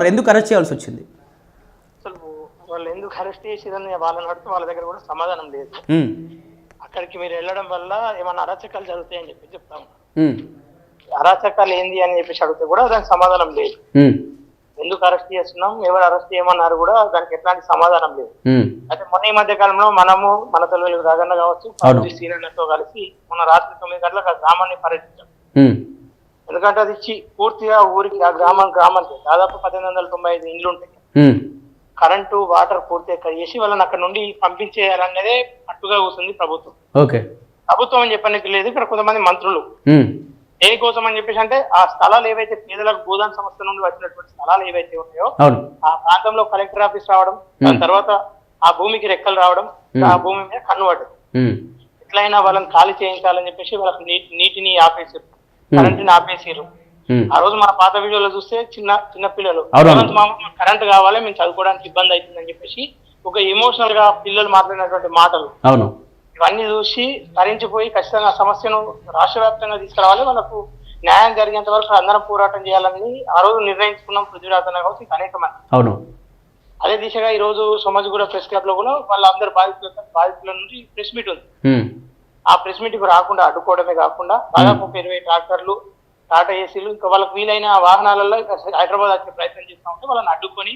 మరి ఎందుకు అరెస్ట్ చేయాల్సి వచ్చింది? అసలు వాళ్ళు ఎందుకు అరెస్ట్ చేసిరని వాళ్ళని అడిగితే వాళ్ళ దగ్గర కూడా సమాధానం లేదు. అక్కడికి మీరు వెళ్ళడం వల్ల ఏమన్నా అరాచకాలు జరుగుతాయని చెప్పి చెప్తాము. అరాచకాలు ఏంది అని చెప్పేసి అడిగితే కూడా దానికి సమాధానం లేదు. ఎందుకు అరెస్ట్ చేస్తున్నాం, ఎవరు అరెస్ట్ చేయమన్నారు కూడా దానికి ఎట్లాంటి సమాధానం లేదు. అయితే మొన్న ఈ మధ్య కాలంలో మనము మన తెలుగు రాజన్న కావచ్చు సీనియర్లతో కలిసి మొన్న రాత్రి 9 గంటలకు ఆ గ్రామాన్ని పర్యటించాం. ఎందుకంటే అది పూర్తిగా ఊరికి ఆ గ్రామానికి దాదాపు 1895 ఇండ్లు ఉంటాయి. కరెంటు వాటర్ పూర్తిగా కడిగేసి వాళ్ళని అక్కడ నుండి పంపించేయాలనేదే పట్టుగా కూర్చుంది ప్రభుత్వం. ప్రభుత్వం అని చెప్పడానికి లేదు, ఇక్కడ కొంతమంది మంత్రులు ఏ కోసం అని చెప్పేసి అంటే ఆ స్థలాలు ఏవైతే పేదలకు భూదాన్ సంస్థ నుండి వచ్చినటువంటి స్థలాలు ఏవైతే ఉన్నాయో ఆ ప్రాంతంలో కలెక్టర్ ఆఫీస్ రావడం, దాని తర్వాత ఆ భూమికి రెక్కలు రావడం, ఆ భూమి మీద కన్ను పడ్డది. ఎట్లయినా వాళ్ళని ఖాళీ చేయించాలని చెప్పేసి వాళ్ళకి నీటిని ఆపేసారు, కరెంటుని ఆపేసారు. ఆ రోజు మన పాత వీడియోలో చూస్తే చిన్న పిల్లలు కరెంట్ కావాలి, మేము చదువుకోవడానికి ఇబ్బంది అవుతుందని చెప్పేసి ఒక ఎమోషనల్ గా పిల్లలు మాట్లాడినటువంటి మాటలు ఇవన్నీ చూసి తరించిపోయి ఖచ్చితంగా సమస్యను రాష్ట్ర వ్యాప్తంగా తీసుకురావాలి, వాళ్ళకు న్యాయం జరిగేంత వరకు అందరం పోరాటం చేయాలని ఆ రోజు నిర్ణయించుకున్నాం. పృథ్వీరాజన్న కావచ్చు అనేక మంది. అదే దిశగా ఈ రోజు సోమాజిగూడ ప్రెస్ క్లబ్ లో కూడా వాళ్ళందరూ బాధితుల నుంచి ప్రెస్ మీట్ ఉంది. ఆ ప్రెస్ మీట్ కు రాకుండా అడ్డుకోవడమే కాకుండా దాదాపు 20 ట్రాక్టర్లు, టాటా ఏసీలు, ఇంకా వాళ్ళకి వీలైన వాహనాలలో హైదరాబాద్ వచ్చే ప్రయత్నం చేస్తా ఉంటే వాళ్ళని అడ్డుకొని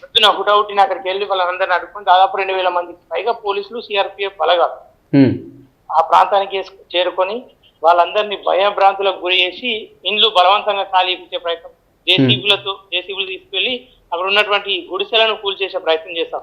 పొద్దున హుటాహుటిని అక్కడికి వెళ్ళి వాళ్ళందరినీ అడ్డుకొని దాదాపు 2000 మందికి పైగా పోలీసులు, సిఆర్పిఎఫ్ బలగాలు ఆ ప్రాంతానికి చేరుకొని వాళ్ళందరినీ భయభ్రాంతులకు గురి చేసి ఇండ్లు బలవంతంగా ఖాళీ ఇచ్చే ప్రయత్నం, జేసీబీలు తీసుకెళ్లి అక్కడ ఉన్నటువంటి గుడిసెలను కూల్చేసే ప్రయత్నం చేస్తాం.